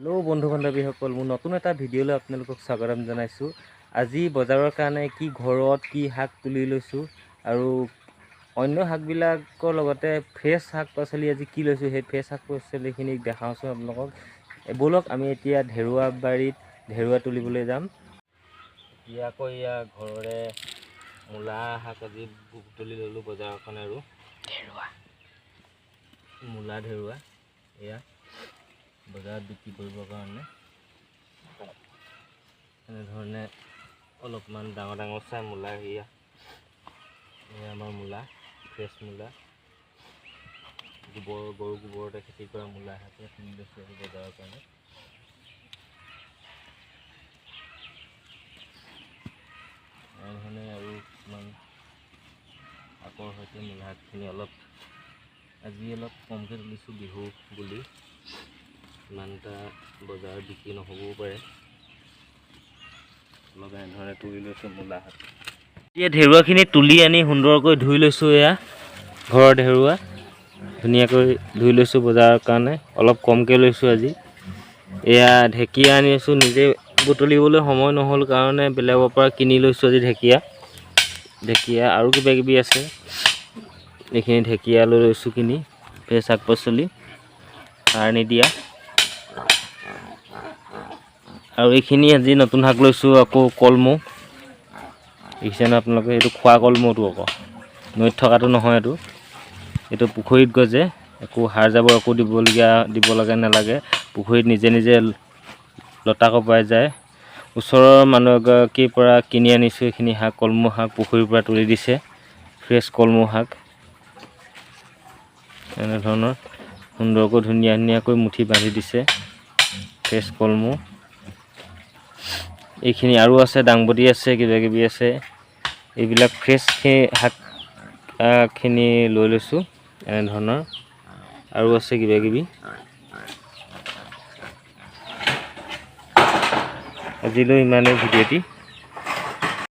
Hello' বন্ধু বান্ধৱীসকল, মোৰ নতুন এটা ভিডিঅ'লৈ আপোনালোকক স্বাগতম জনাইছোঁ। আজি বজাৰৰ কাৰণে কি ঘৰত কি শাক তুলি লৈছোঁ আৰু অন্য শাকবিলাকৰ লগতে ফ্ৰেছ শাক পাচলি আজি কি লৈছোঁ, সেই ফ্ৰেছ শাক পাচলিখিনি দেখাওঁচোন আপোনালোকক। ব'লক আমি এতিয়া ঢেৰুৱা বাৰীত ঢেৰুৱা তুলিবলৈ যাম। এতিয়া আকৌ এয়া ঘৰৰে মূলা শাক আজি তুলি ল'লোঁ বজাৰখন আৰু মূলা ঢেৰুৱা এয়া বজাৰত বিক্ৰী কৰিবৰ কাৰণে এনেধৰণে অলপমান ডাঙৰ ডাঙৰ চাই মূলা এয়া আমাৰ মূলা ফ্ৰেছ মূলা গৰু গোবৰতে খেতি কৰা মূলা শাকে কিনি লৈছোঁ বজাৰৰ কাৰণে। এনেধৰণে আৰু কিছুমান শাকৰ সৈতে মূলা শাকখিনি আজি অলপ কমকৈ তুলিছোঁ বিহু বুলি, ইমান এটা বজাৰত বিক্ৰী নহ'বও পাৰে। অলপ এনেধৰণে তুলি লৈছোঁ মূলা শাক। এতিয়া ঢেৰুৱাখিনি তুলি আনি সুন্দৰকৈ ধুই লৈছোঁ। এয়া ঘৰৰ ঢেৰুৱা ধুনীয়াকৈ ধুই লৈছোঁ বজাৰৰ কাৰণে, অলপ কমকৈ লৈছোঁ আজি। এয়া ঢেকীয়া আনিছোঁ, নিজে বুটলিবলৈ সময় নহ'ল কাৰণে বেলেগৰ পৰা কিনি লৈছোঁ আজি ঢেকীয়া আৰু কিবা কিবি আছে। এইখিনি ঢেকীয়া লৈ লৈছোঁ কিনি, ফ্ৰেছ শাক পাচলি সাৰ নিদিয়া। আৰু এইখিনি আজি নতুন শাক লৈছোঁ আকৌ কলমৌ। দেখিছেনে আপোনালোকে, এইটো খোৱা কলমৌটো আকৌ নৈত থকাটো নহয়। এইটো পুখুৰীত গজে, একো সাৰ জাবৰ একো দিব লাগে নালাগে। পুখুৰীত নিজে নিজে লতা কপাই যায়। ওচৰৰ মানুহ এগৰাকীৰ পৰা কিনি আনিছোঁ এইখিনি শাক, কলমৌ শাক পুখুৰীৰ পৰা তুলি দিছে, ফ্ৰেছ কলমৌ শাক। এনেধৰণৰ সুন্দৰকৈ ধুনীয়াকৈ মুঠি বান্ধি দিছে ফ্ৰেছ কলমৌ। এইখিনি আৰু আছে, দাংবডি আছে, কিবা কিবি আছে। এইবিলাক ফ্ৰেছ শাকখিনি লৈ লৈছোঁ এনেধৰণৰ, আৰু আছে কিবা কিবি। আজিলৈ ইমানেই ভিডিঅ'টি।